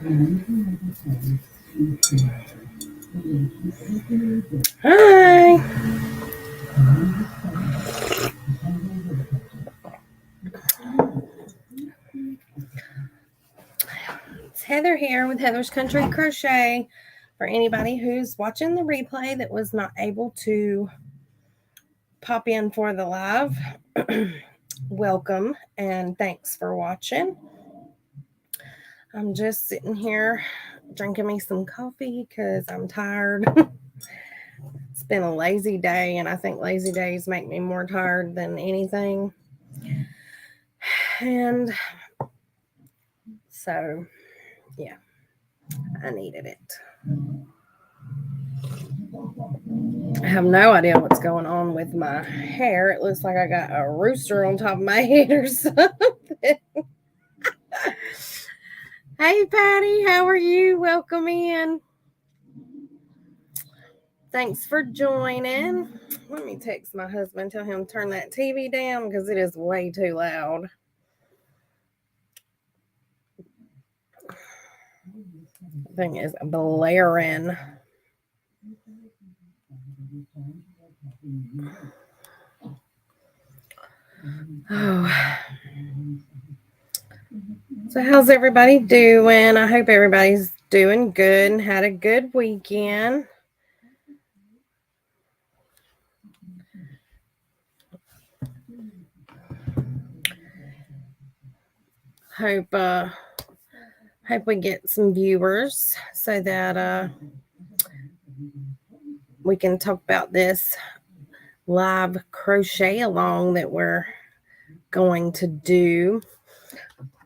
Hi. It's Heather here with Heather's Country Crochet. For anybody who's watching the replay that was not able to pop in for the live, welcome and thanks for watching. I'm just sitting here drinking me some coffee because I'm tired. It's been a lazy day, and I think lazy days make me more tired than anything. And so, yeah, I needed it. I have no idea what's going on with my hair. It looks like I got a rooster on top of my head or something. Hey, Patty, how are you? Welcome in. Thanks for joining. Let me text my husband, tell him to turn that TV down because it is way too loud. The thing is blaring. Oh. So how's everybody doing? I hope everybody's doing good and had a good weekend. Hope we get some viewers so that we can talk about this live crochet along that we're going to do.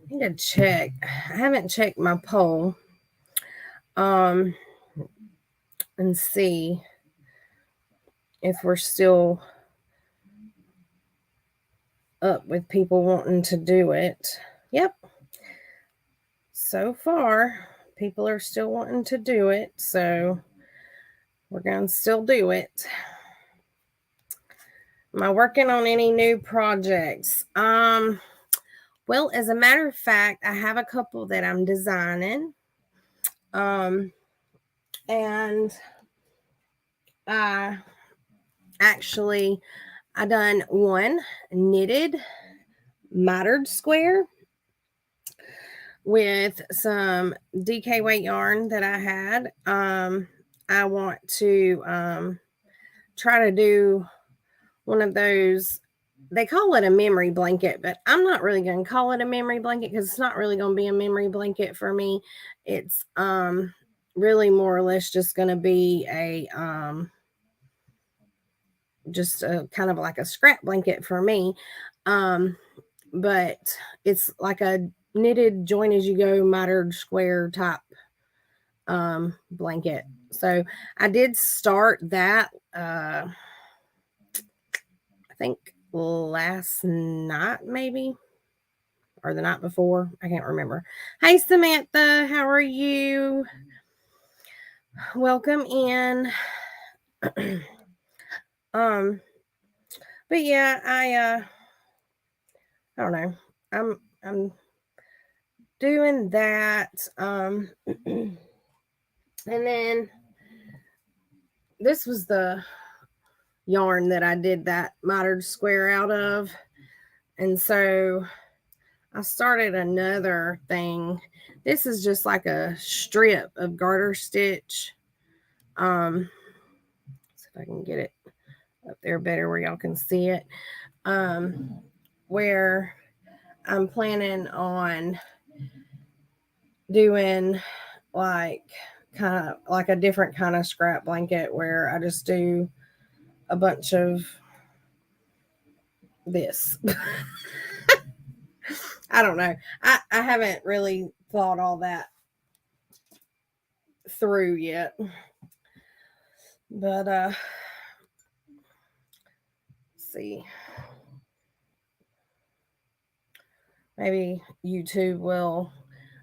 I need to check. I haven't checked my poll and see if we're still up with people wanting to do it. Yep. So far, people are still wanting to do it, so we're going to still do it. Am I working on any new projects? Well, as a matter of fact, I have a couple that I'm designing. And I done one knitted mitered square with some DK weight yarn that I had. I want to try to do one of those. They call it a memory blanket, but I'm not really going to call it a memory blanket because it's not really going to be a memory blanket for me. It's really more or less just going to be a just a kind of like a scrap blanket for me. But it's like a knitted join as you go mitered square type blanket. So I did start that I think last night maybe, or the night before. I can't remember. Hey, Samantha, how are you? Welcome in. But yeah, I don't know. I'm doing that. And then this was the yarn that I did that mitered square out of. And so I started another thing. This is just like a strip of garter stitch. See if I can get it up there better where y'all can see it. Where I'm planning on doing like kind of like a different kind of scrap blanket where I just do a bunch of this. I don't know. I haven't really thought all that through yet. But let's see. Maybe YouTube will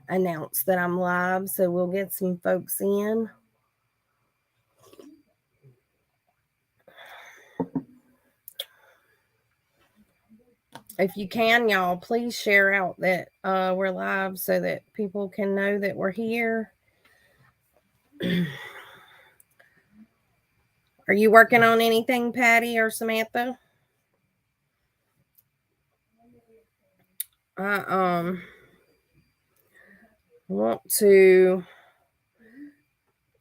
announce that I'm live, so we'll get some folks in. if you can, y'all, please share out that we're live so that people can know that we're here. Are you working on anything, Patty or Samantha? I want to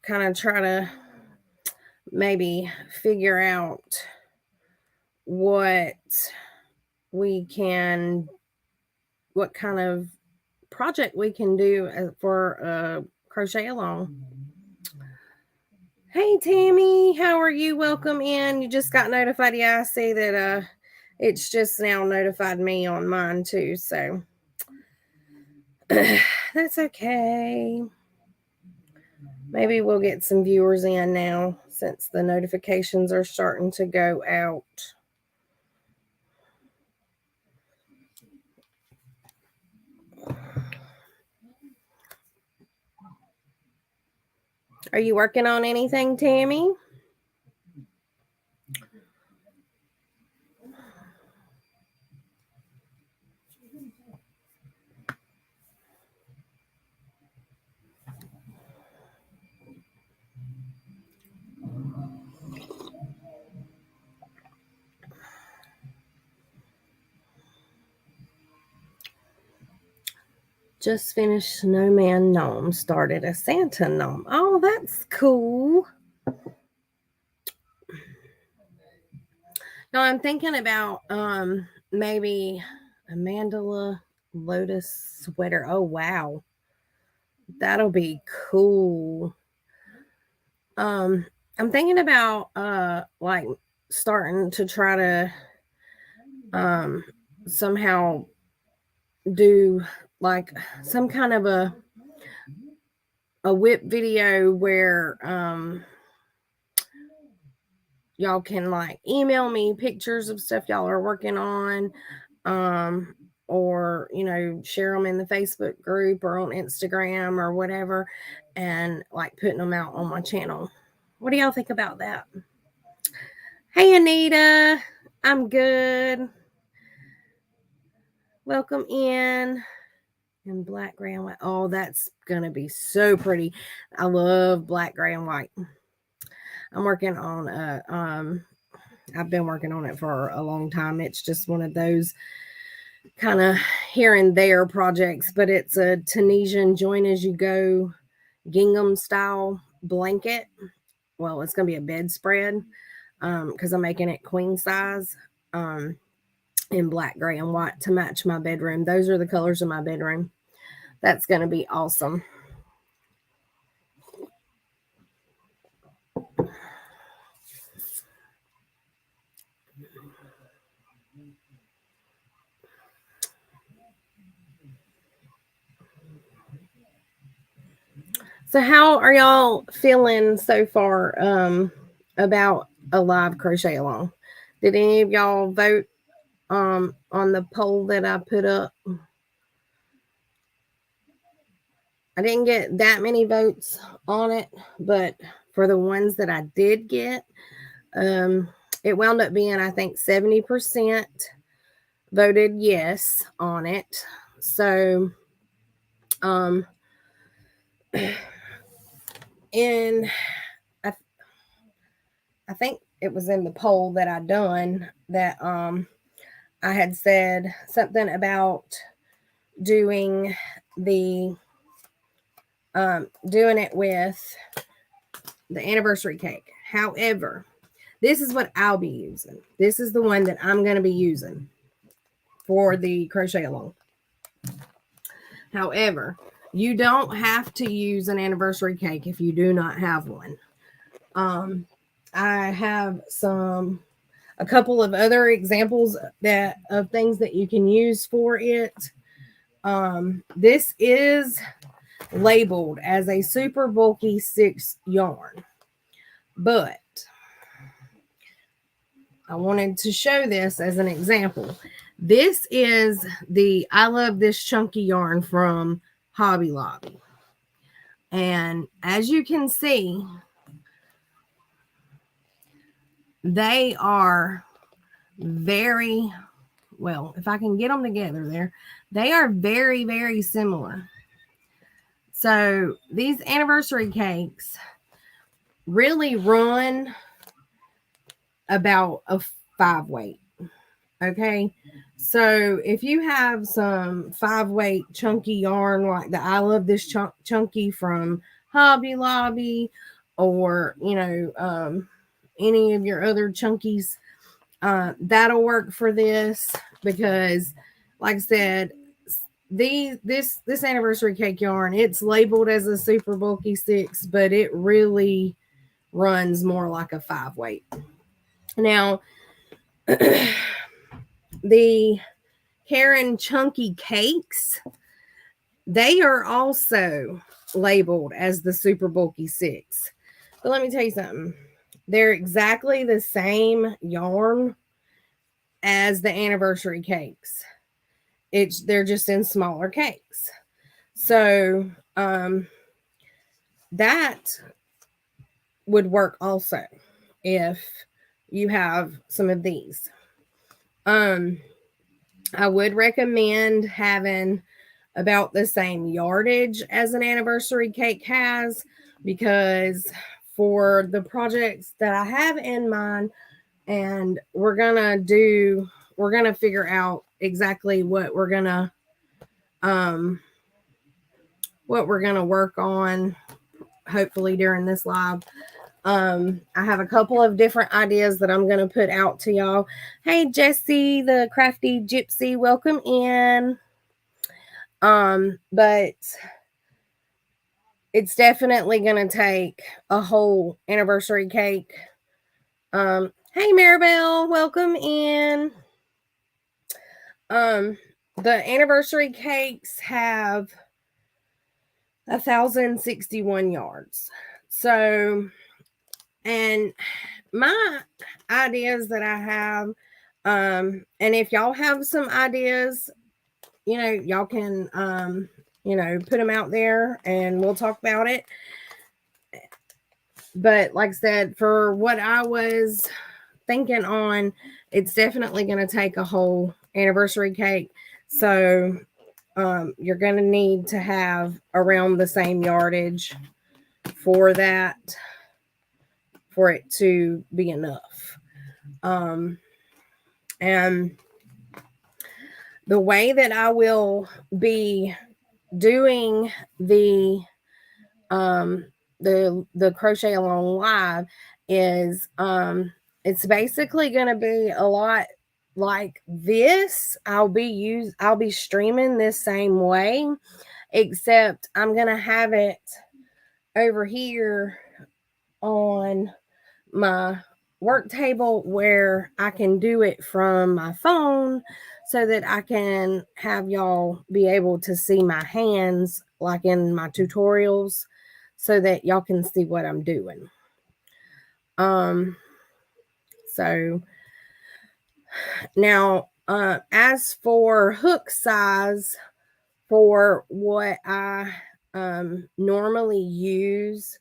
kind of try to maybe figure out what kind of project we can do for crochet along. Hey Tammy, how are you? Welcome in. You just got notified. Yeah, I see that it's just now notified me on mine too, so that's okay. Maybe we'll get some viewers in now since the notifications are starting to go out. Are you working on anything, Tammy? Just finished Snowman Gnome, started a Santa Gnome. Oh, that's cool. Now I'm thinking about maybe a mandala lotus sweater. Oh wow. That'll be cool. I'm thinking about like starting to try to somehow do like some kind of a whip video where y'all can like email me pictures of stuff y'all are working on, or share them in the Facebook group or on Instagram or whatever, and like putting them out on my channel. What do y'all think about that? Hey Anita, I'm good. Welcome in. And black, gray, and white. Oh, that's gonna be so pretty. I love black, gray, and white. I'm working on I've been working on it for a long time. It's just one of those kind of here and there projects, but it's a Tunisian join as you go gingham style blanket. Well, it's gonna be a bedspread because I'm making it queen size in black, gray, and white to match my bedroom. Those are the colors of my bedroom. That's gonna be awesome. So how are y'all feeling so far about a live crochet along? Did any of y'all vote on the poll that I put up? I didn't get that many votes on it, but for the ones that I did get, it wound up being, I think, 70% voted yes on it. So in I think it was in the poll that I done that I had said something about doing the doing it with the anniversary cake. However, this is what I'll be using. This is the one that I'm going to be using for the crochet along. However, you don't have to use an anniversary cake if you do not have one. I have a couple of other examples of things that you can use for it. This is labeled as a super bulky 6 yarn, but I wanted to show this as an example. This is the I Love This Chunky yarn from Hobby Lobby. And as you can see, they are very well, if I can get them together there, they are very, very similar. So these anniversary cakes really run about a 5 weight. Okay. So if you have some 5 weight chunky yarn like the I Love This Chunky from Hobby Lobby, or, any of your other chunkies, that'll work for this, because like I said, this anniversary cake yarn, it's labeled as a super bulky 6, but it really runs more like a 5 weight. Now, the Karen Chunky Cakes, they are also labeled as the super bulky 6. But let me tell you something. They're exactly the same yarn as the anniversary cakes. They're just in smaller cakes. So that would work also if you have some of these. I would recommend having about the same yardage as an anniversary cake has, because for the projects that I have in mind, and we're gonna figure out exactly what we're gonna work on, hopefully during this live. I have a couple of different ideas that I'm going to put out to y'all. Hey, Jessie, the crafty gypsy, welcome in. But it's definitely going to take a whole anniversary cake. Hey, Maribel, welcome in. The anniversary cakes have 1,061 yards. So, and my ideas that I have, and if y'all have some ideas, y'all can, put them out there and we'll talk about it. But like I said, for what I was thinking on, it's definitely going to take a whole anniversary cake. So you're going to need to have around the same yardage for that, for it to be enough. And the way that I will be doing the crochet along live is it's basically going to be a lot like this. I'll be streaming this same way, except I'm going to have it over here on my work table where I can do it from my phone, so that I can have y'all be able to see my hands like in my tutorials, so that y'all can see what I'm doing. So now, as for hook size, for what I normally use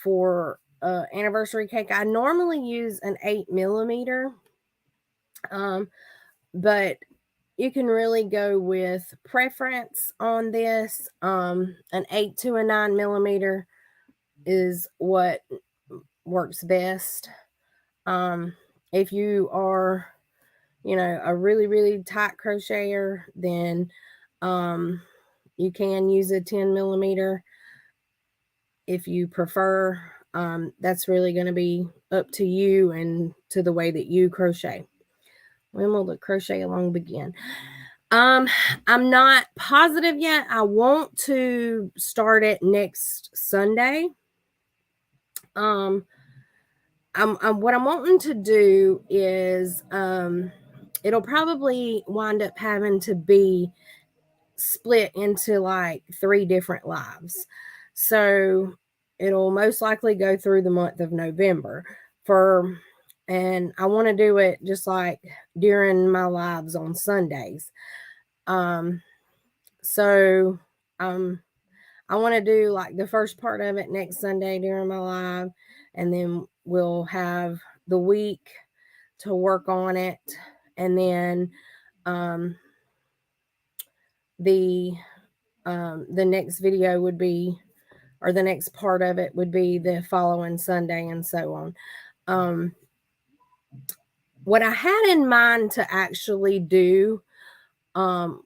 for anniversary cake, I normally use an 8mm. But you can really go with preference on this. An 8 to a 9mm is what works best. If you are, a really, really tight crocheter, then you can use a 10mm if you prefer. That's really going to be up to you and to the way that you crochet. When will the crochet along begin? I'm not positive yet. I want to start it next Sunday. What I'm wanting to do is it'll probably wind up having to be split into like 3 different lives. So it'll most likely go through the month of November and I want to do it just like during my lives on Sundays. So I want to do like the first part of it next Sunday during my live, and then we'll have the week to work on it. And then The next video would be, or the next part of it would be the following Sunday, and so on. What I had in mind to actually do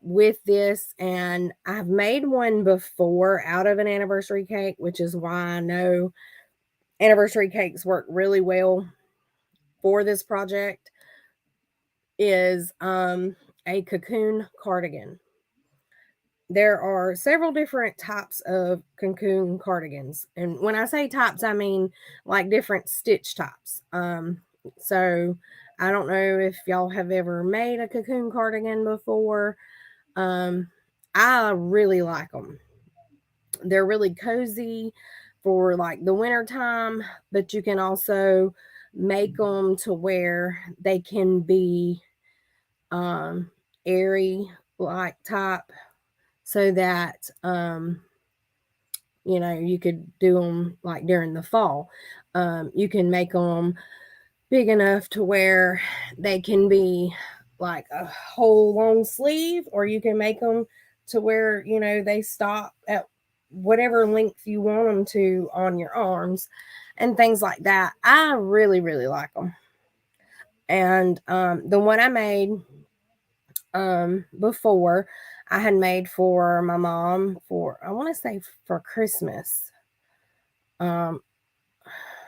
with this, and I've made one before out of an anniversary cake, which is why I know anniversary cakes work really well for this project, is a cocoon cardigan. There are several different types of cocoon cardigans. And when I say types, I mean like different stitch types. So I don't know if y'all have ever made a cocoon cardigan before. I really like them. They're really cozy for like the winter time, but you can also make them to where they can be airy like type, so that you could do them like during the fall. You can make them big enough to where they can be like a whole long sleeve, or you can make them to where they stop at whatever length you want them to on your arms and things like that. I really really like them. And the one I made before, I had made for my mom for, I want to say, for Christmas.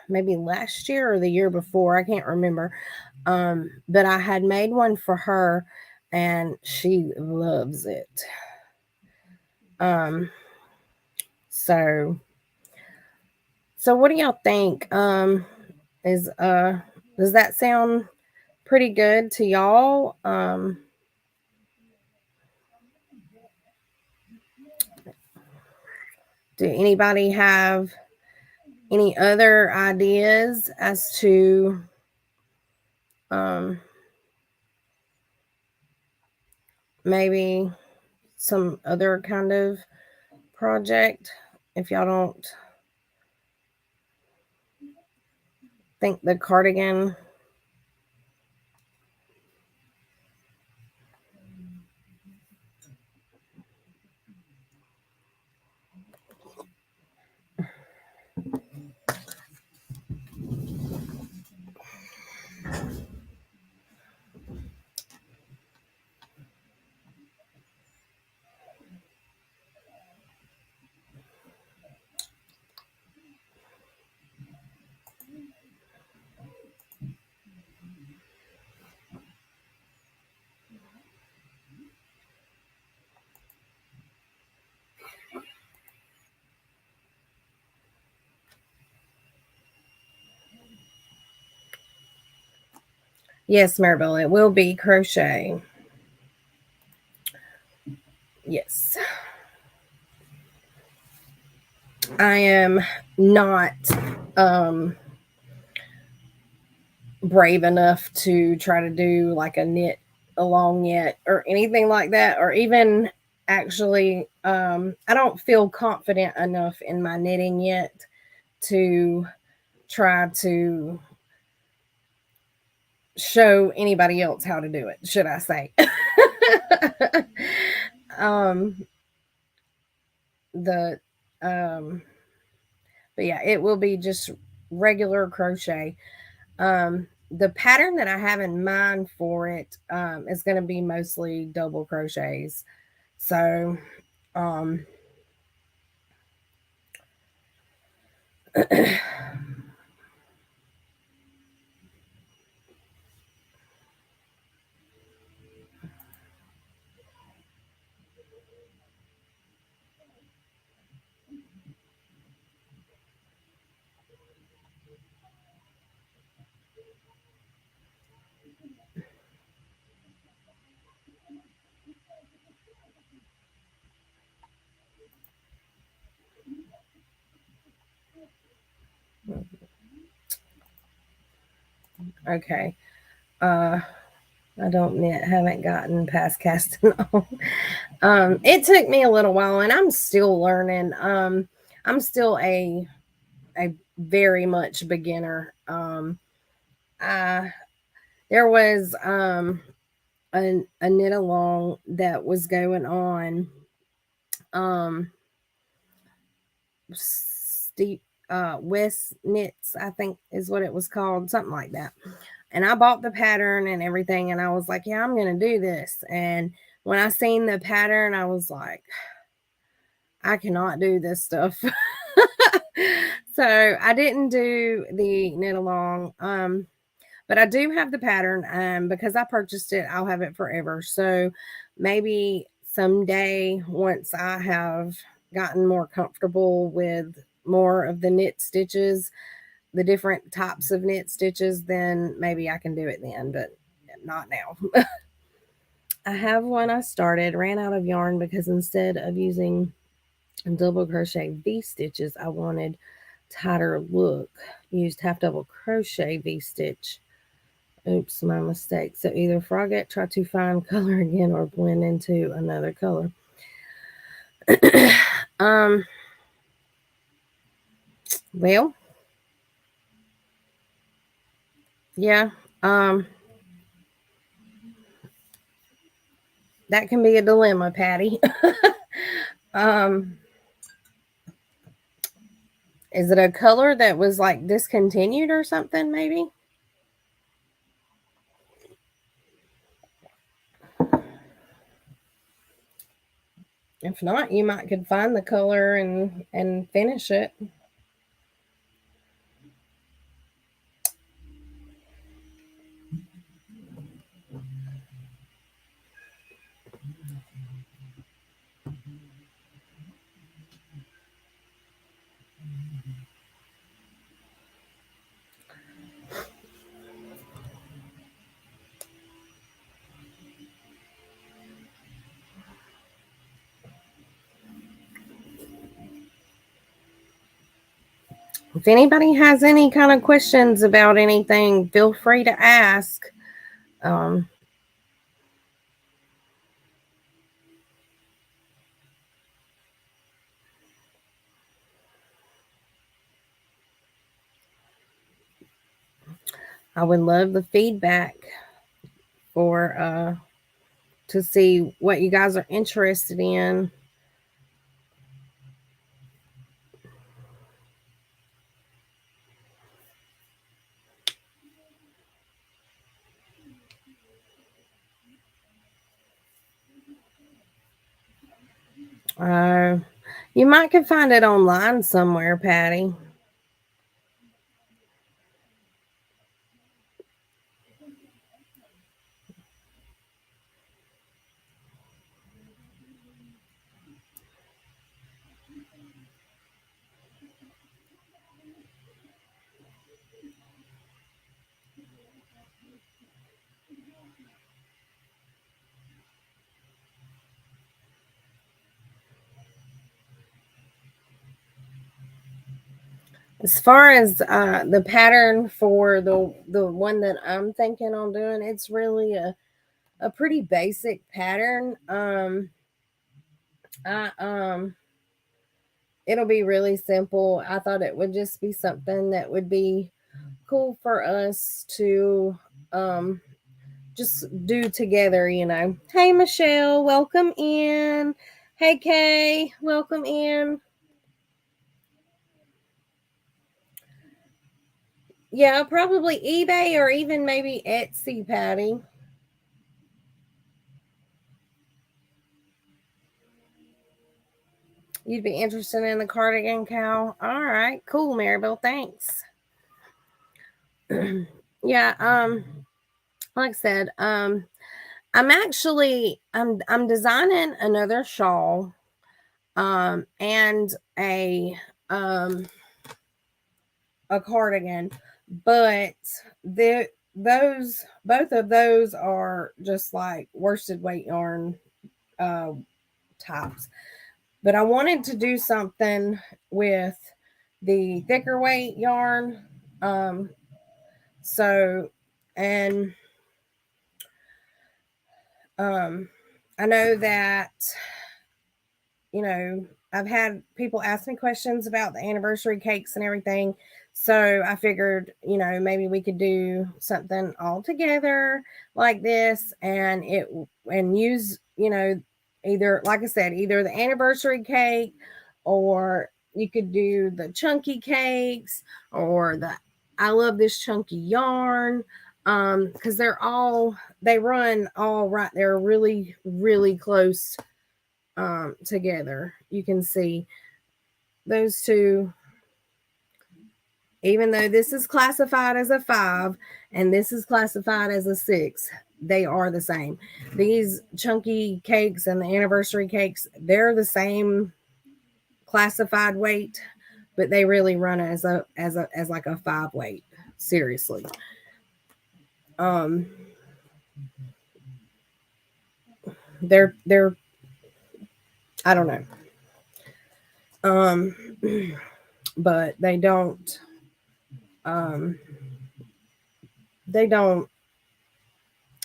Maybe last year or the year before, I can't remember. But I had made one for her and she loves it. So what do y'all think? Is does that sound pretty good to y'all? Do anybody have any other ideas as to maybe some other kind of project, if y'all don't think the cardigan? Yes, Maribel, it will be crochet. Yes. I am not brave enough to try to do like a knit along yet or anything like that, or even actually I don't feel confident enough in my knitting yet to try to show anybody else how to do it, should I say. The but yeah, it will be just regular crochet. The pattern that I have in mind for it is going to be mostly double crochets. So okay. I don't knit, haven't gotten past casting on. It took me a little while and I'm still learning. I'm still a very much beginner. There was a knit along that was going on. Steep West Knits, I think is what it was called, something like that. And I bought the pattern and everything, and I was like, yeah, I'm gonna do this. And when I seen the pattern, I was like, I cannot do this stuff. So I didn't do the knit along. But I do have the pattern. Because I purchased it, I'll have it forever. So maybe someday, once I have gotten more comfortable with more of the knit stitches, the different types of knit stitches, then maybe I can do it then, but not now. I have one I started, ran out of yarn because instead of using double crochet V stitches, I wanted tighter look. Used half double crochet V stitch. Oops, my mistake. So either frogette, try to find color again, or blend into another color. Well, yeah. That can be a dilemma, Patty. Is it a color that was like discontinued or something, maybe? If not, you might could find the color and finish it. If anybody has any kind of questions about anything, feel free to ask. I would love the feedback for to see what you guys are interested in. You might could find it online somewhere, Patty. As far as the pattern for the one that I'm thinking on doing, it's really a pretty basic pattern. I It'll be really simple. I thought it would just be something that would be cool for us to just do together, you know. Hey Michelle, welcome in. Hey Kay, welcome in. Yeah, probably eBay or even maybe Etsy, Patty. You'd be interested in the cardigan, Cal. All right, cool, Maribel. Thanks. Yeah, like I said, I'm designing another shawl, and a cardigan, but those both of those are just like worsted weight yarn uh types. But I wanted to do something with the thicker weight yarn. Um, so, and I know that, you know, I've had people ask me questions about the anniversary cakes and everything. So I figured, maybe we could do something all together like this and use, either, like I said, either the anniversary cake, or you could do the chunky cakes, or the I love this chunky yarn. Because they run all right. They're really, really close together. You can see those two, even though this is classified as a 5 and this is classified as a 6, they are the same. These chunky cakes and the anniversary cakes, they're the same classified weight, but they really run as like a 5 weight. Seriously. They're I don't know. But they don't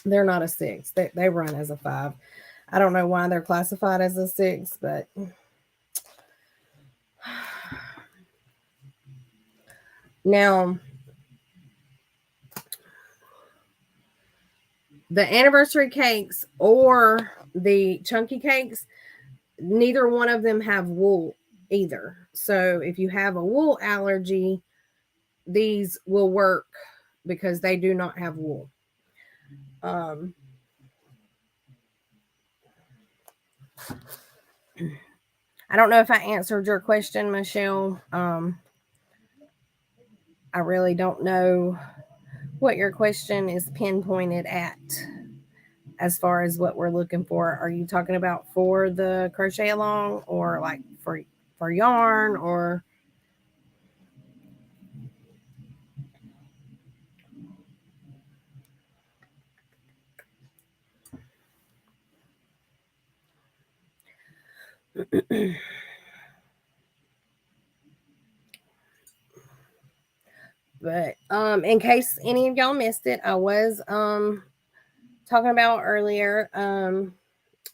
they're not a 6. They run as a 5. I don't know why they're classified as a 6, but now the anniversary cakes or the chunky cakes, neither one of them have wool either. So if you have a wool allergy, these will work because they do not have wool. I don't know if I answered your question, Michelle. I really don't know what your question is pinpointed at as far as what we're looking for. Are you talking about for the crochet along, or like for yarn, or but in case any of y'all missed it, I was talking about earlier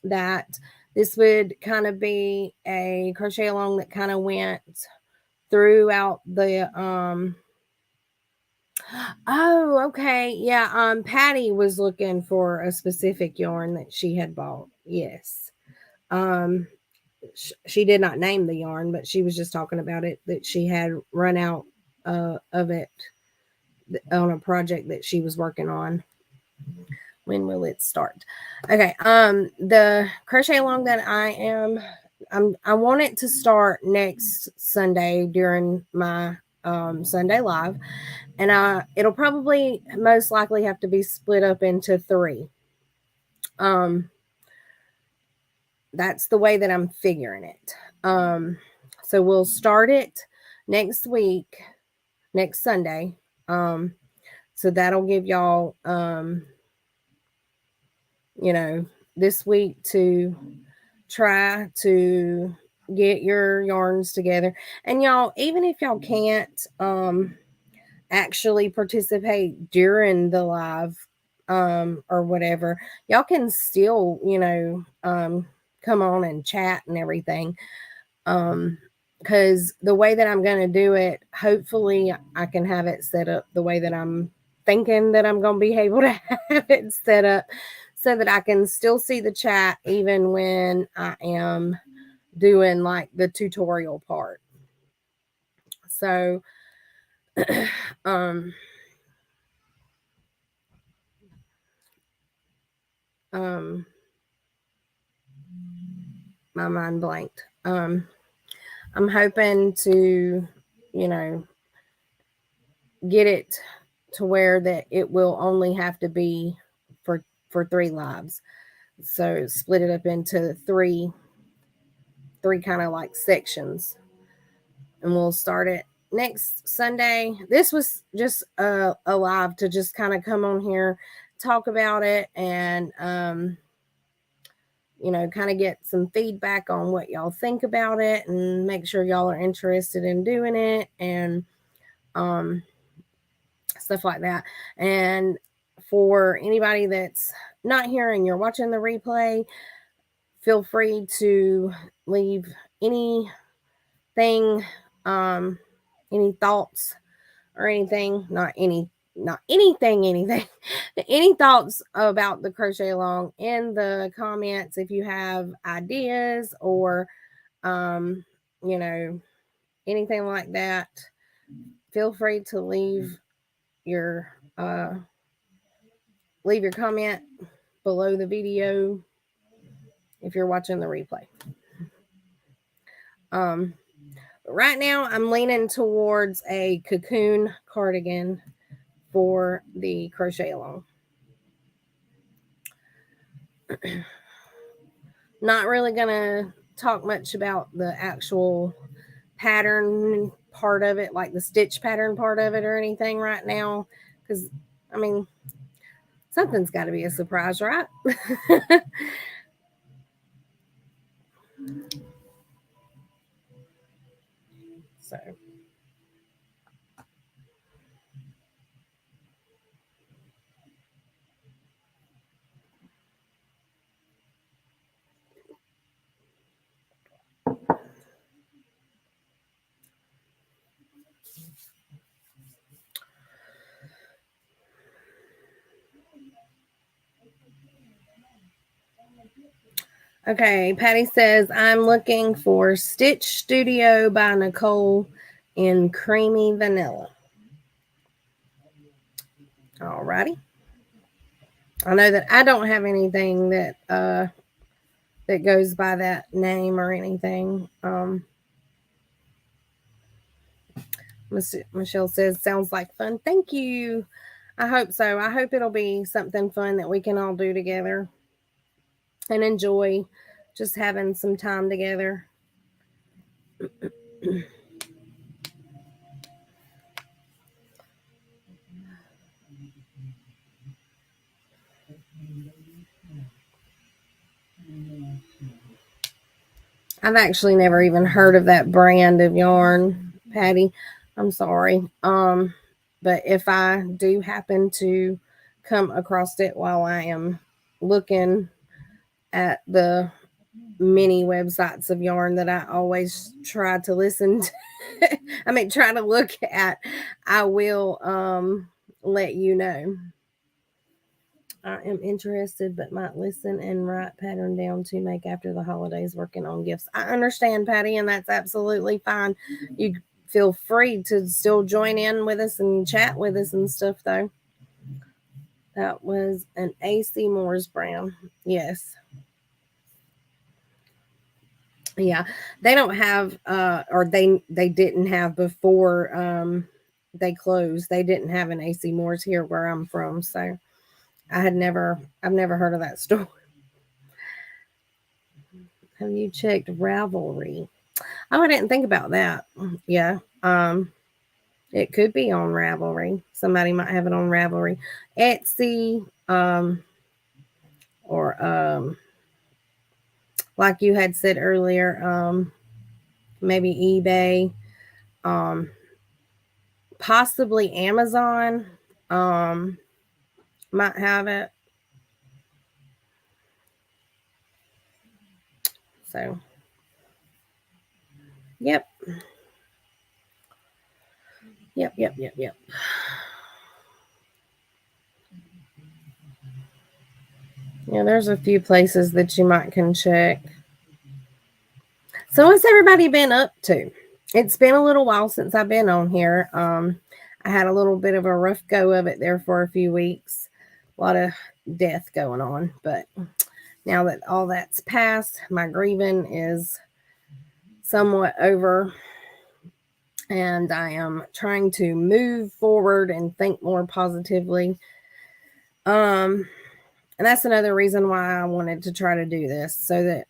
that this would kind of be a crochet along that kind of went throughout the oh, okay. Yeah, Patty was looking for a specific yarn that she had bought. Yes. Um she did not name the yarn, but she was just talking about it, that she had run out of it on a project that she was working on. When will it start? Okay. The crochet along that I want it to start next Sunday during my Sunday live, and it'll probably most likely have to be split up into 3. That's the way that I'm figuring it. So we'll start it next week, next Sunday. So that'll give y'all this week to try to get your yarns together. And y'all, even if y'all can't actually participate during the live or whatever, y'all can still, come on and chat and everything. Because the way that I'm going to do it, hopefully I can have it set up the way that I'm thinking that I'm going to be able to have it set up, so that I can still see the chat even when I am doing like the tutorial part. So, um, my mind blanked. I'm hoping to, get it to where that it will only have to be for 3 lives. So split it up into three kind of like sections, and we'll start it next Sunday. This was just a live to just kind of come on here, talk about it, and kind of get some feedback on what y'all think about it, and make sure y'all are interested in doing it, and stuff like that. And for anybody that's not here and you're watching the replay, feel free to leave anything, any thoughts or anything, anything, any thoughts about the crochet along in the comments. If you have ideas or, you know, anything like that, feel free to leave your comment below the video if you're watching the replay. Right now I'm leaning towards a cocoon cardigan for the crochet along. Not really gonna talk much about the actual pattern part of it, like the stitch pattern part of it or anything right now, because I mean, something's got to be a surprise, right? So okay, Patty says, I'm looking for Stitch Studio by Nicole in creamy vanilla. Alrighty. I know that I don't have anything that that goes by that name or anything. Michelle says, sounds like fun. Thank you. I hope so. I hope it'll be something fun that we can all do together and enjoy just having some time together. I've actually never even heard of that brand of yarn, Patty. I'm sorry. But if I do happen to come across it while I am looking at the many websites of yarn that I always try to listen to, try to look at, I will let you know. I am interested, but might listen and write pattern down to make after the holidays working on gifts. I understand, Patty, and that's absolutely fine. You feel free to still join in with us and chat with us and stuff, though. That was an AC Moore's brown. Yes. Yeah. They don't have, or they didn't have before they closed. They didn't have an AC Moore's here where I'm from, so I've never heard of that store. Have you checked Ravelry? Oh, I didn't think about that. Yeah. It could be on Ravelry. Somebody might have it on Ravelry. Etsy, or like you had said earlier, maybe eBay, possibly Amazon, might have it. So, yep. Yep. Yeah, there's a few places that you might can check. So what's everybody been up to? It's been a little while since I've been on here. I had a little bit of a rough go of it there for a few weeks. A lot of death going on, but now that all that's passed, my grieving is somewhat over, and I am trying to move forward and think more positively. And that's another reason why I wanted to try to do this, so that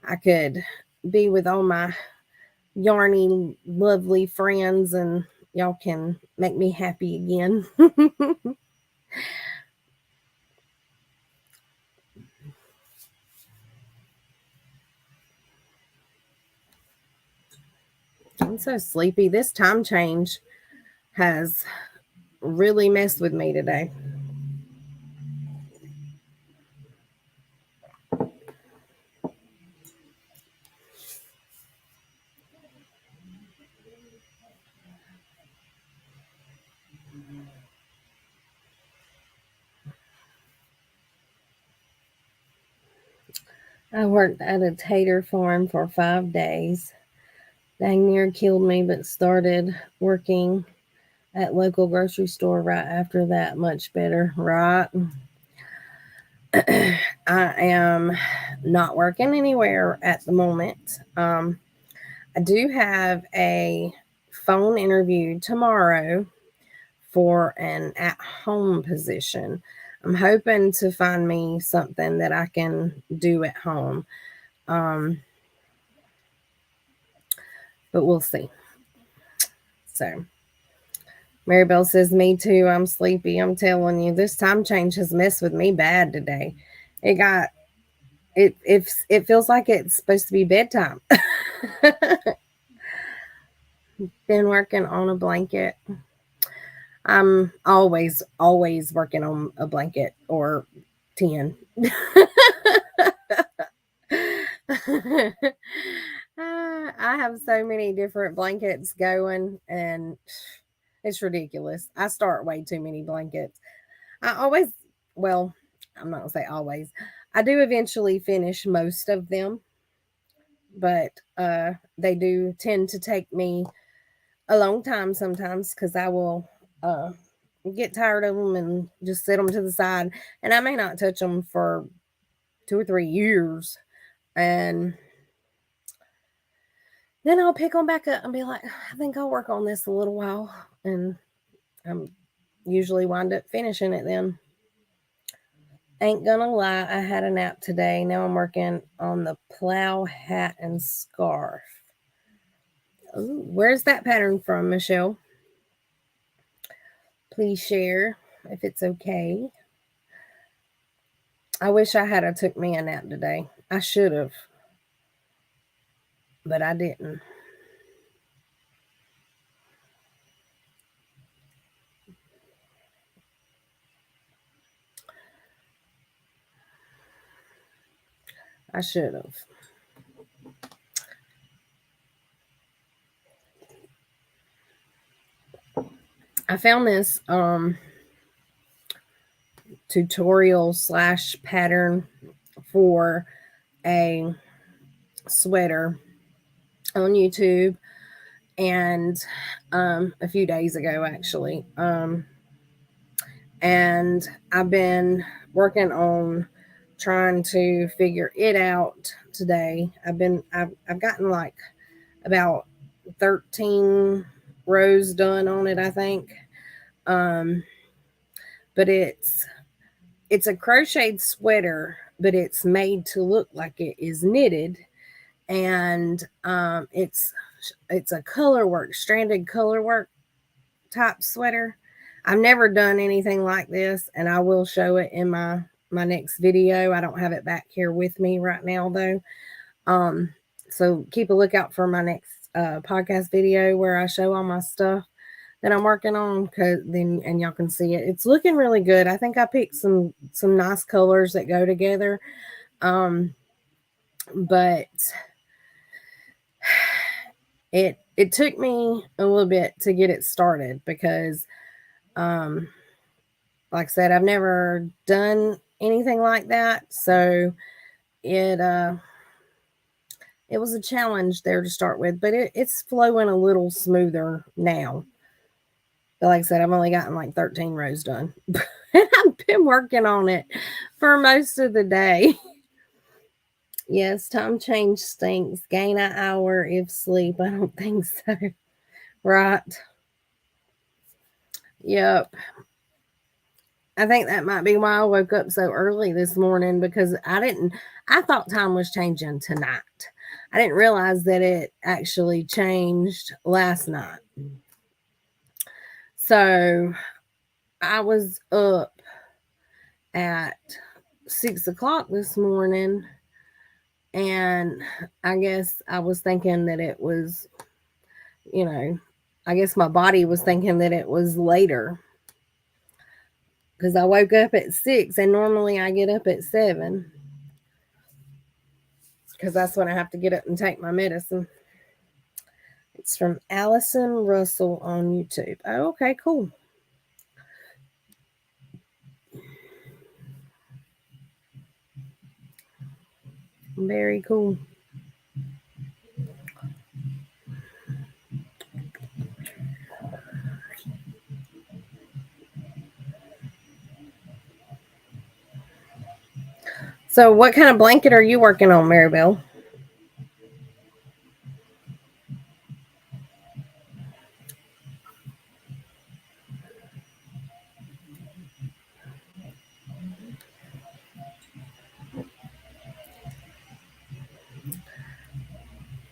I could be with all my yarny, lovely friends, and y'all can make me happy again. I'm so sleepy. This time change has really messed with me today. I worked at a tater farm for 5 days. Dang near killed me, but started working at local grocery store right after that. Much better, right? I am not working anywhere at the moment. I do have a phone interview tomorrow for an at-home position. I'm hoping to find me something that I can do at home. But we'll see. So Maribel says, me too. I'm sleepy. I'm telling you, this time change has messed with me bad today. It feels like it's supposed to be bedtime. Been working on a blanket. I'm always working on a blanket or 10. I have so many different blankets going, and it's ridiculous. I start way too many blankets. I always, well, I'm not gonna say always. I do eventually finish most of them, but they do tend to take me a long time sometimes because I will uh, get tired of them and just set them to the side, and I may not touch them for 2 or 3 years, and then I'll pick them back up and be like, I think I'll work on this a little while, and I'm usually wind up finishing it then. Ain't gonna lie, I had a nap today. Now I'm working on the plow hat and scarf. Ooh, where's that pattern from, Michelle? Please share if it's okay. I wish I had took me a nap today. I should have, but I didn't. I should have. I found this tutorial / pattern for a sweater on YouTube, and a few days ago actually, and I've been working on trying to figure it out today. I've gotten like about 13 rows done on it, I think. um but it's a crocheted sweater, but it's made to look like it is knitted, and it's a color work, stranded color work type sweater. I've never done anything like this, and I will show it in my next video. I don't have it back here with me right now though. So keep a lookout for my next podcast video where I show all my stuff that I'm working on, cause then and y'all can see it. It's looking really good. I think I picked some nice colors that go together. But it took me a little bit to get it started because like I said, I've never done anything like that. So it it was a challenge there to start with, but it's flowing a little smoother now. But like I said, I've only gotten like 13 rows done. And I've been working on it for most of the day. Yes, time change stinks. Gain an hour if sleep. I don't think so. Right. Yep. I think that might be why I woke up so early this morning, because I thought time was changing tonight. I didn't realize that it actually changed last night. So I was up at 6 o'clock this morning, and I guess I was thinking that it was, I guess my body was thinking that it was later, because I woke up at 6 and normally I get up at 7 because that's when I have to get up and take my medicine. It's from Allison Russell on YouTube. Oh, okay, cool. Very cool. So what kind of blanket are you working on, Maribel?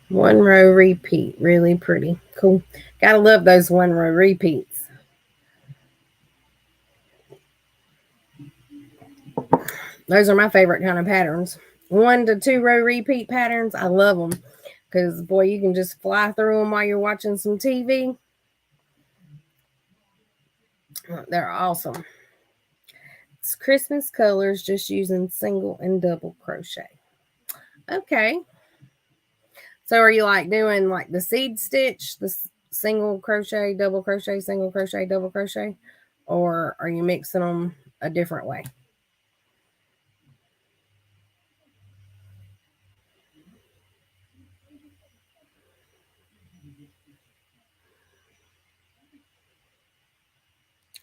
One row repeat. Really pretty. Cool. Gotta love those one row repeats. Those are my favorite kind of patterns. 1 to 2 row repeat patterns. I love them because, boy, you can just fly through them while you're watching some TV. They're awesome. It's Christmas colors just using single and double crochet. Okay. So are you like doing like the seed stitch, the single crochet, double crochet, single crochet, double crochet? Or are you mixing them a different way?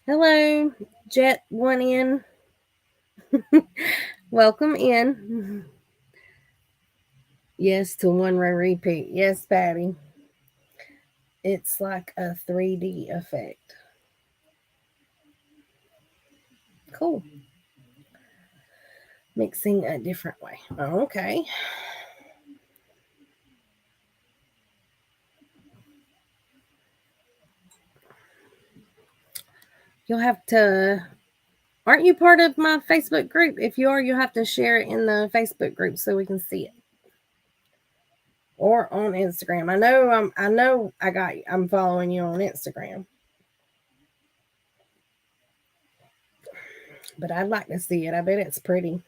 Hello, Jet one in. Welcome in. Yes, to one row repeat. Yes, Patty. It's like a 3D effect. Cool. Mixing a different way. Okay. You'll have to. Aren't you part of my Facebook group? If you are, you'll have to share it in the Facebook group so we can see it. Or on Instagram. I'm following you on Instagram. But I'd like to see it. I bet it's pretty.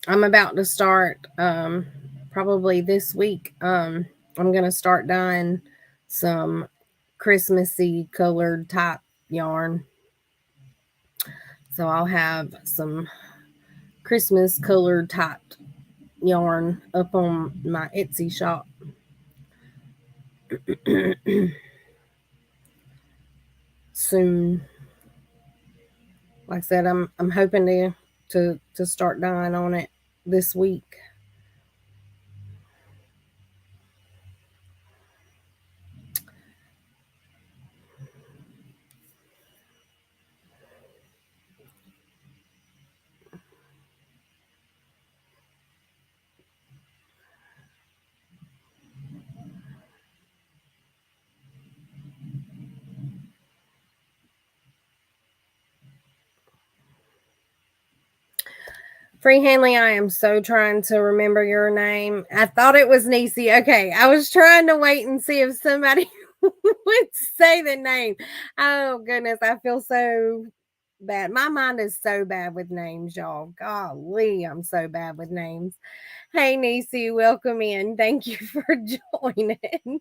I'm about to start probably this week. I'm gonna start dyeing some Christmassy colored type yarn. So I'll have some Christmas colored type yarn up on my Etsy shop. Soon. Like I said, I'm hoping to start dyeing on it this week. Free Hanley, I am so trying to remember your name. I thought it was Nisi. Okay, I was trying to wait and see if somebody would say the name. Oh goodness, I feel so bad. My mind is so bad with names, y'all. Golly, I'm so bad with names. Hey Nisi, welcome in. Thank you for joining.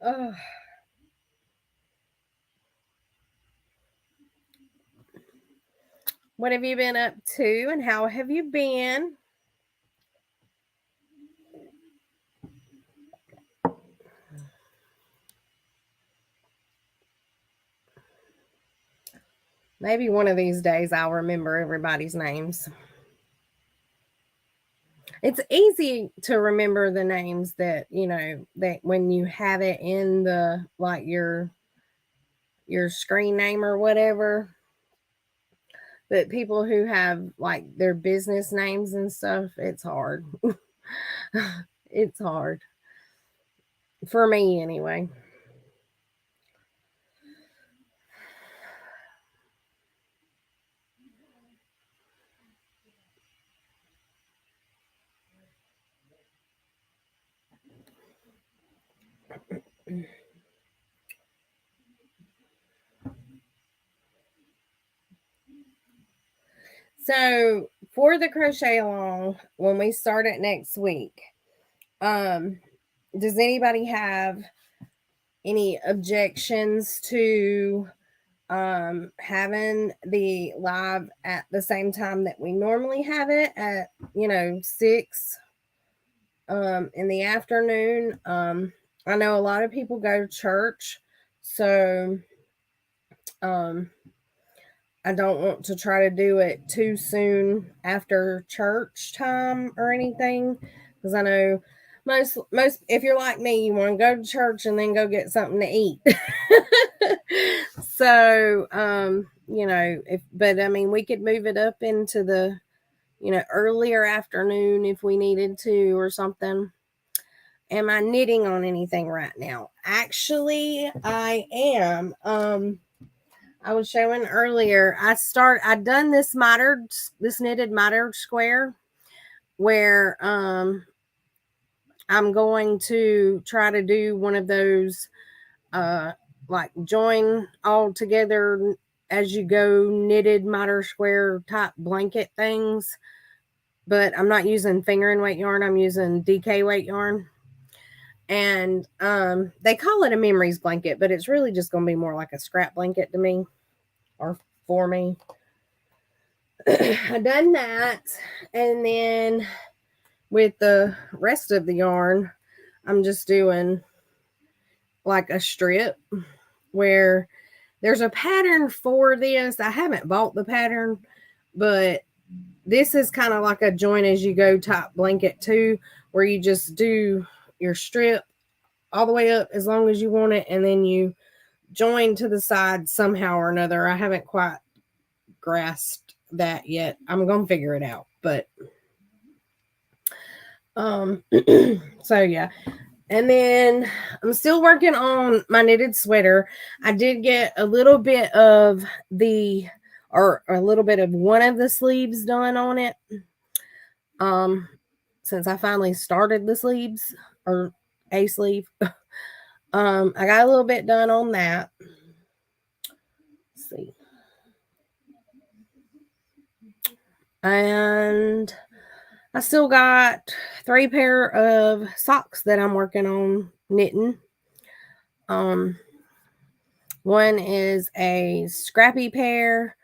Oh. What have you been up to and how have you been? Maybe one of these days I'll remember everybody's names. It's easy to remember the names that, that when you have it in the like your screen name or whatever. But people who have like their business names and stuff, it's hard. It's hard. For me anyway. So for the crochet along, when we start it next week, does anybody have any objections to having the live at the same time that we normally have it at 6 in the afternoon. I know a lot of people go to church, so I don't want to try to do it too soon after church time or anything, because I know most if you're like me, you want to go to church and then go get something to eat. So but I mean, we could move it up into the earlier afternoon if we needed to or something. Am I knitting on anything right now? Actually, I am. I was showing earlier. I done this knitted mitered square where I'm going to try to do one of those like join all together as you go knitted miter square type blanket things, but I'm not using fingering weight yarn. I'm using DK weight yarn, and they call it a memories blanket, but it's really just going to be more like a scrap blanket to me, or for me. I done that, and then with the rest of the yarn, I'm just doing like a strip where there's a pattern for this. I haven't bought the pattern, but this is kind of like a join as you go type blanket too, where you just do your strip all the way up as long as you want it, and then you join to the side somehow or another. I haven't quite grasped that yet. I'm gonna figure it out, but so yeah. And then I'm still working on my knitted sweater. I did get a little bit of a little bit of one of the sleeves done on it. Since I finally started the sleeves, or a sleeve. I got a little bit done on that. Let's see. And I still got 3 pair of socks that I'm working on knitting. One is a scrappy pair.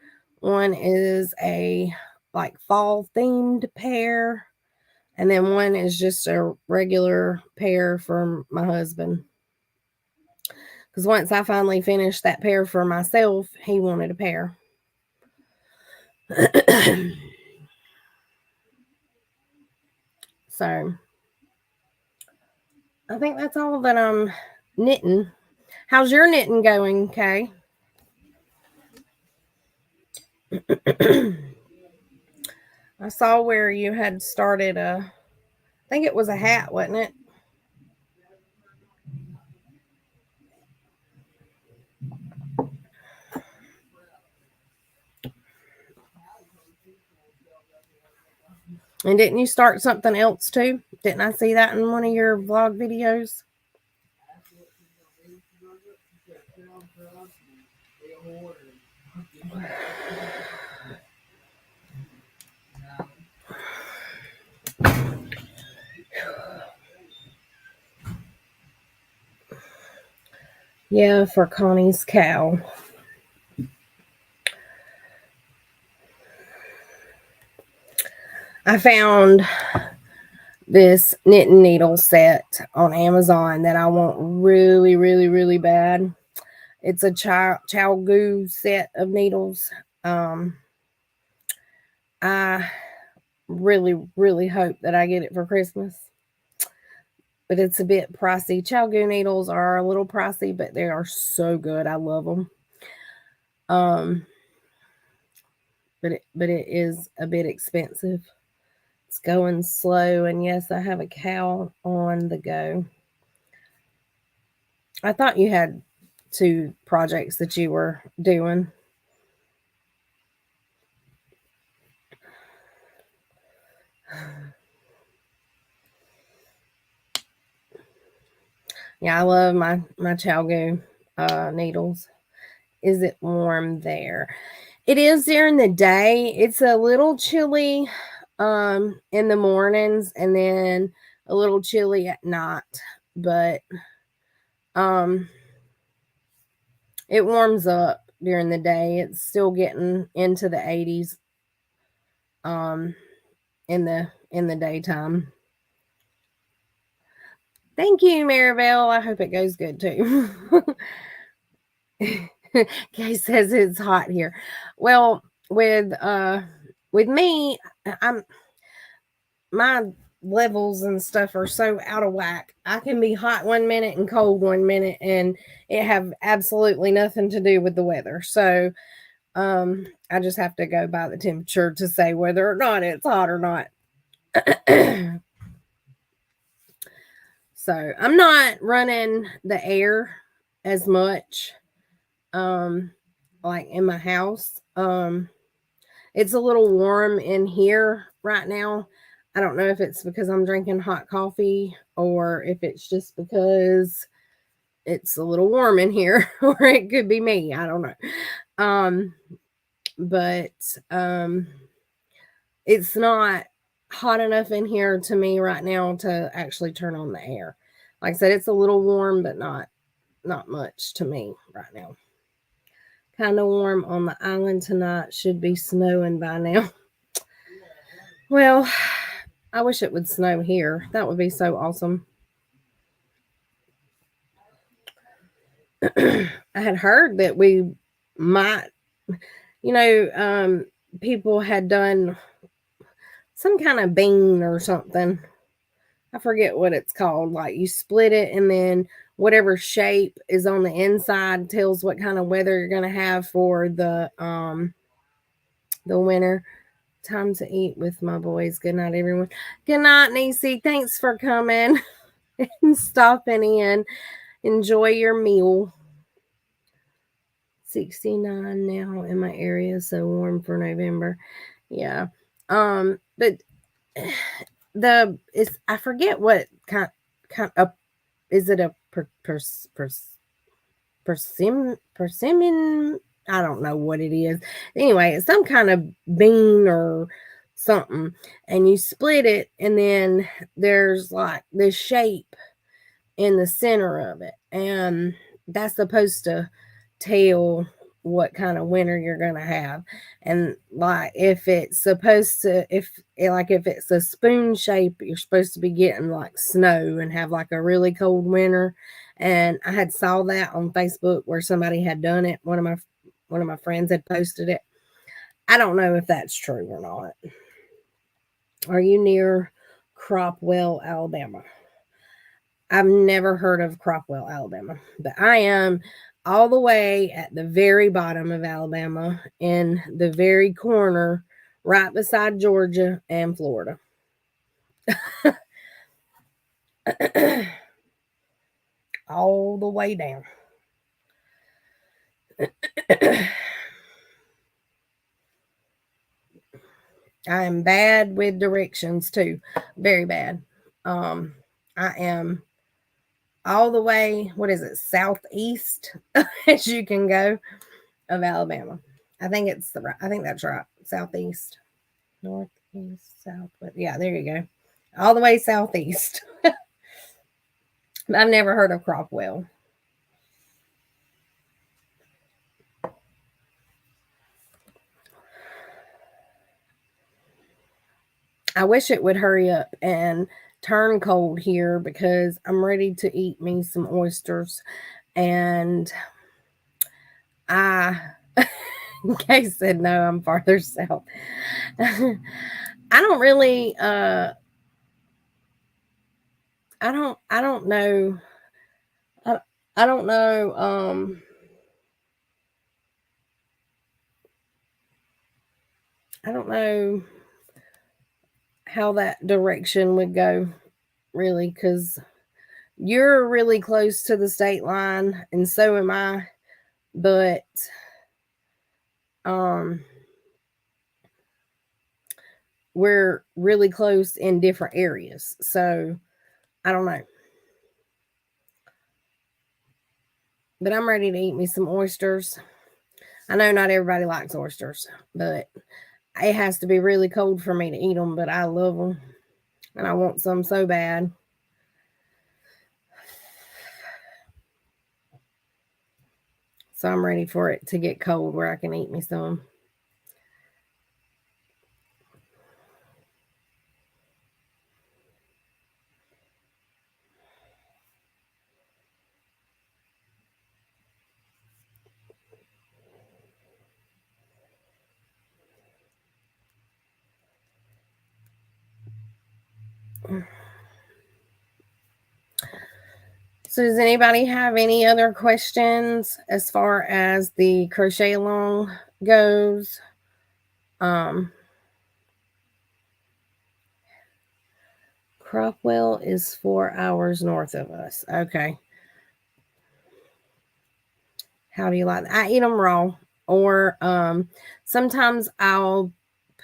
One is a like fall themed pair. And then one is just a regular pair for my husband. Because once I finally finished that pair for myself, he wanted a pair. So I think that's all that I'm knitting. How's your knitting going, Kay? I saw where you had started I think it was a hat, wasn't it? And didn't you start something else too? Didn't I see that in one of your vlog videos? Yeah, for Connie's cow. I found this knitting needle set on Amazon that I want really, really, really bad. It's a Chow set of needles. I really, really hope that I get it for Christmas. But it's a bit pricey. Chow needles are a little pricey, but they are so good. I love them. But it is a bit expensive. It's going slow, and yes, I have a cow on the go. I thought you had 2 projects that you were doing. Yeah, I love my Chow needles. Is it warm there? It is during the day. It's a little chilly in the mornings, and then a little chilly at night. But It warms up during the day. It's still getting into the 80s in the daytime. Thank you, Maribel. I hope it goes good too. Kay says it's hot here. Well, with me, I'm my levels and stuff are so out of whack. I can be hot 1 minute and cold 1 minute, and it have absolutely nothing to do with the weather. So I just have to go by the temperature to say whether or not it's hot or not. So I'm not running the air as much like in my house. It's a little warm in here right now. I don't know if it's because I'm drinking hot coffee or if it's just because it's a little warm in here, or it could be me. I don't know. But it's not hot enough in here to me right now to actually turn on the air. Like I said, it's a little warm, but not much to me right now. Kind of warm on the island tonight. Should be snowing by now. Well, I wish it would snow here. That would be so awesome. I had heard that we might, people had done some kind of bean or something. I forget what it's called. Like you split it, and then whatever shape is on the inside tells what kind of weather you're gonna have for the winter. Time to eat with my boys. Good night, everyone. Good night, Niecy. Thanks for coming and stopping in. Enjoy your meal. 69 now in my area, so warm for November. Yeah. But I forget what kind of, is it a persimmon? I don't know what it is. Anyway, it's some kind of bean or something, and you split it, and then there's like this shape in the center of it, and that's supposed to tell what kind of winter you're gonna have. And like if it's a spoon shape, you're supposed to be getting like snow and have like a really cold winter. And I had saw that on Facebook where somebody had done it. One of my friends had posted it. I don't know if that's true or not. Are you near Cropwell, Alabama? I've never heard of Cropwell, Alabama, but I am all the way at the very bottom of Alabama, in the very corner, right beside Georgia and Florida. All the way down. I am bad with directions too. Very bad. I am all the way, what is it, southeast as you can go of Alabama. I think that's right. Southeast. Northeast, southwest. Yeah, there you go. All the way southeast. I've never heard of Cropwell. I wish it would hurry up and turn cold here because I'm ready to eat me some oysters. And Kay said no, I'm farther south. I don't really I don't know. I don't know I don't know how that direction would go, really, because you're really close to the state line, and so am I. But we're really close in different areas, so I don't know. But I'm ready to eat me some oysters. I know not everybody likes oysters, but it has to be really cold for me to eat them. But I love them, and I want some so bad. So I'm ready for it to get cold where I can eat me some. So does anybody have any other questions as far as the crochet along goes? Crockwell is 4 hours north of us. Okay. How do you like that? I eat them raw, or sometimes I'll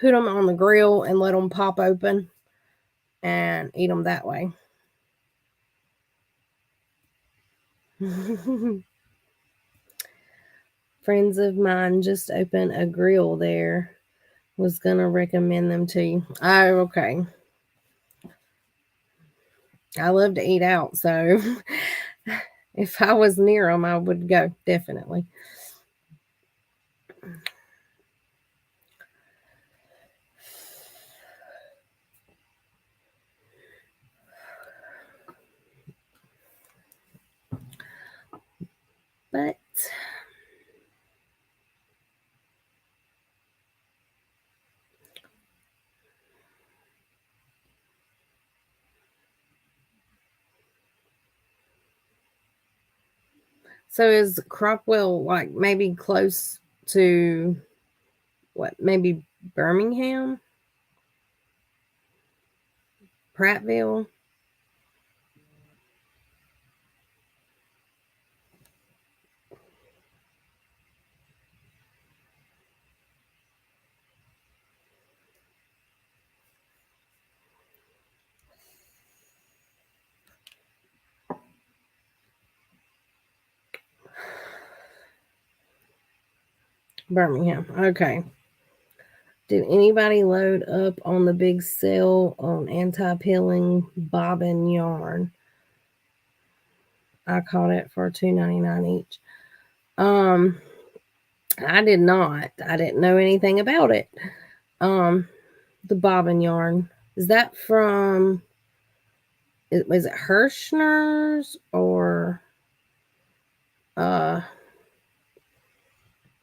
put them on the grill and let them pop open and eat them that way. Friends of mine just opened a grill there. Was gonna recommend them to you. Oh, okay. I love to eat out, so if I was near them, I would go, definitely. But so is Cropwell like maybe close to what? Maybe Birmingham? Prattville? Birmingham. Okay. Did anybody load up on the big sale on anti-peeling bobbin yarn? I caught it for $2.99 each. I did not. I didn't know anything about it. The bobbin yarn. Is that from, was it Hirschner's or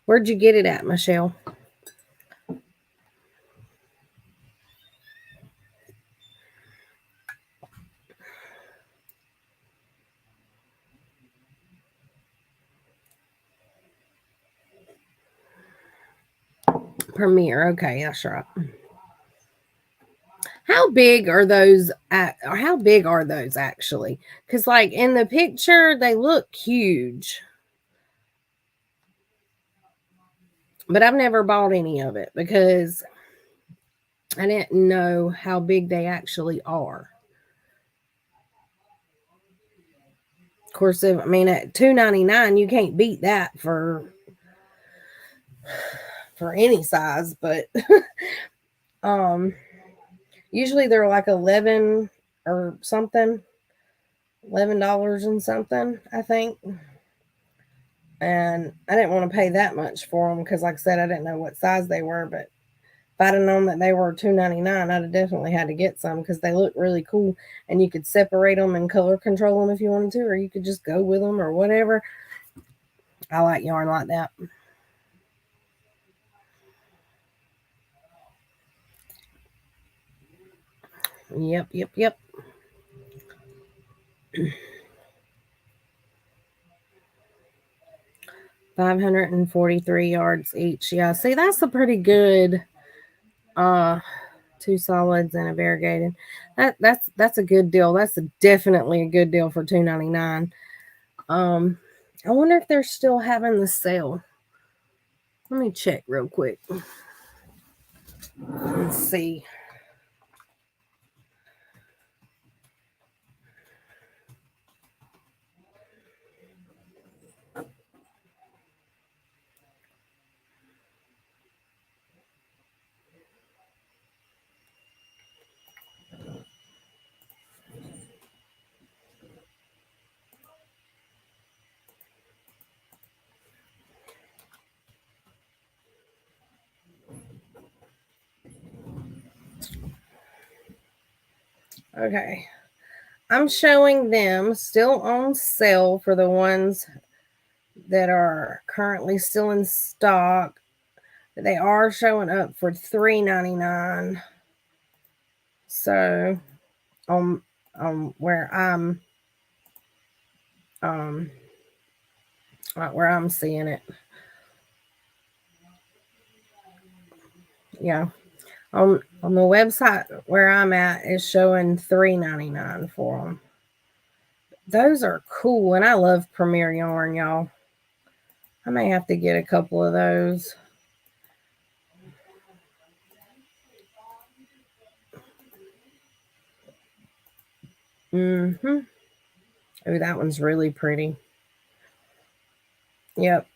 where'd you get it at, Michelle? Premier. Okay, that's right. How big are those or how big are those actually? Because like in the picture, they look huge. But I've never bought any of it because I didn't know how big they actually are. Of course, I mean at $2.99, you can't beat that for any size, but usually they're like 11 or something, $11 and something, I think. And I didn't want to pay that much for them because, like I said, I didn't know what size they were. But if I'd have known that they were $2.99, I'd have definitely had to get some because they look really cool. And you could separate them and color control them if you wanted to, or you could just go with them or whatever. I like yarn like that. Yep. 543 yards each. Yeah, see, that's a pretty good 2 solids and a variegated. That's a good deal. That's definitely a good deal for $2.99. I wonder if they're still having the sale. Let me check real quick. Let's see. Okay. I'm showing them still on sale for the ones that are currently still in stock. They are showing up for $3.99. So on where I'm where I'm seeing it. Yeah. On the website where I'm at is showing $3.99 for them. Those are cool, and I love Premier Yarn, y'all. I may have to get a couple of those. Mm-hmm. Oh, that one's really pretty. Yep.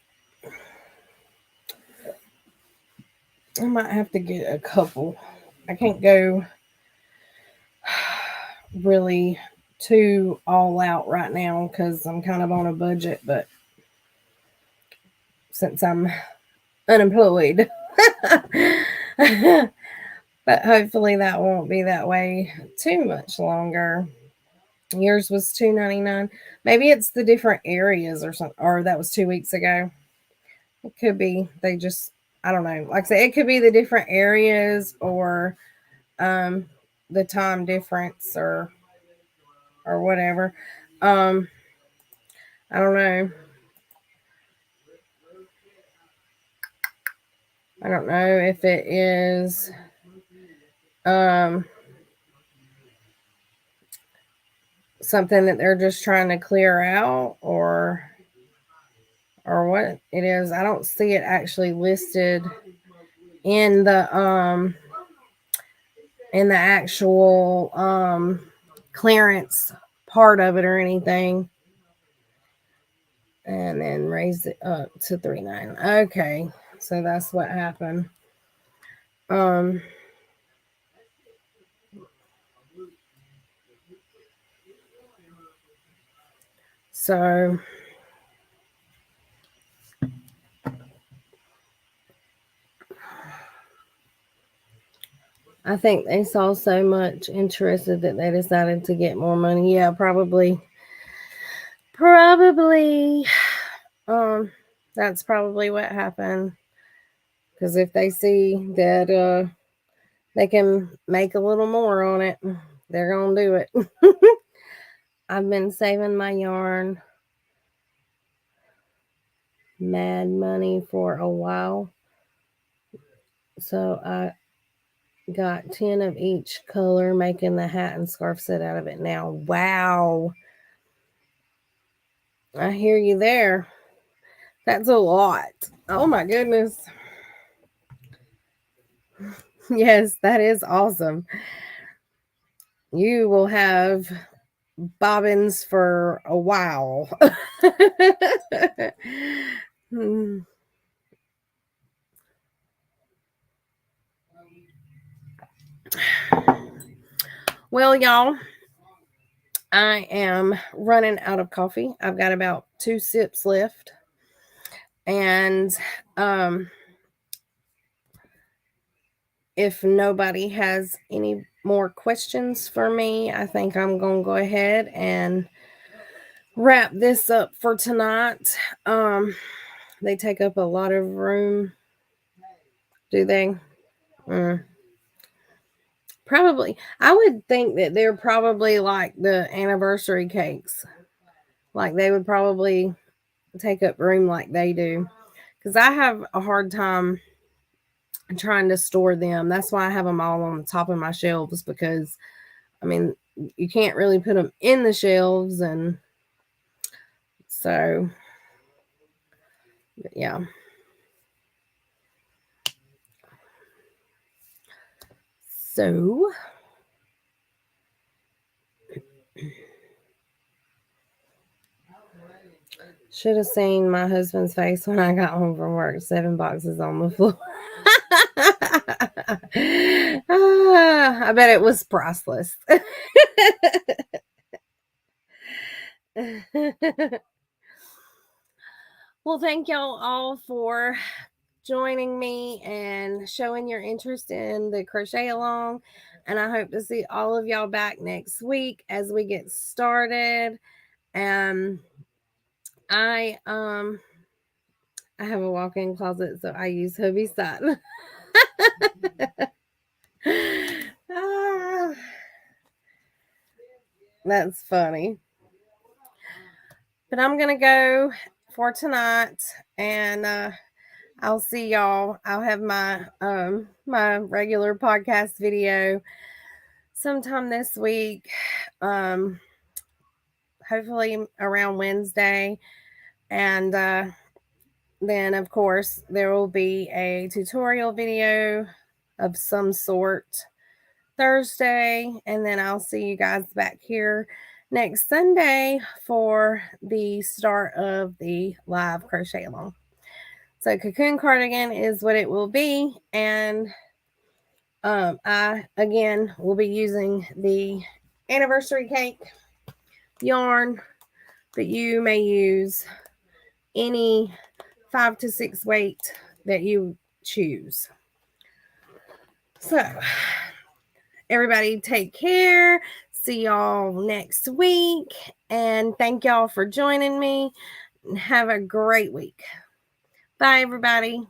I might have to get a couple. I can't go really too all out right now because I'm kind of on a budget, but since I'm unemployed. But hopefully that won't be that way too much longer. Yours was $2.99. Maybe it's the different areas or something, or that was 2 weeks ago. It could be they just, I don't know. Like I said, it could be the different areas or the time difference or whatever. I don't know. I don't know if it is something that they're just trying to clear out or what it is. I don't see it actually listed in the actual clearance part of it or anything. And then raise it up to $3.99. Okay, so that's what happened. So I think they saw so much interested that they decided to get more money. Yeah, probably. That's probably what happened. Because if they see that they can make a little more on it, they're gonna do it. I've been saving my yarn mad money for a while. So I got 10 of each color, making the hat and scarf set out of it now. Wow. I hear you there. That's a lot. Oh my goodness. Yes, that is awesome. You will have bobbins for a while. Well, y'all, I am running out of coffee. I've got about 2 sips left. And if nobody has any more questions for me, I think I'm going to go ahead and wrap this up for tonight. They take up a lot of room. Do they? Probably. I would think that they're probably like the anniversary cakes. Like they would probably take up room like they do. Because I have a hard time trying to store them. That's why I have them all on the top of my shelves. Because, I mean, you can't really put them in the shelves. And so, yeah. So, should have seen my husband's face when I got home from work. 7 boxes on the floor. I bet it was priceless. Well, thank y'all all for joining me and showing your interest in the crochet along. And I hope to see all of y'all back next week as we get started. I have a walk-in closet, so I use hubby's side. That's funny. But I'm gonna go for tonight, and I'll see y'all. I'll have my my regular podcast video sometime this week. Hopefully around Wednesday, and then of course there will be a tutorial video of some sort Thursday, and then I'll see you guys back here next Sunday for the start of the live crochet along. So cocoon cardigan is what it will be, and I again will be using the anniversary cake yarn, but you may use any 5 to 6 weight that you choose. So everybody take care. See y'all next week, and thank y'all for joining me. Have a great week. Bye, everybody.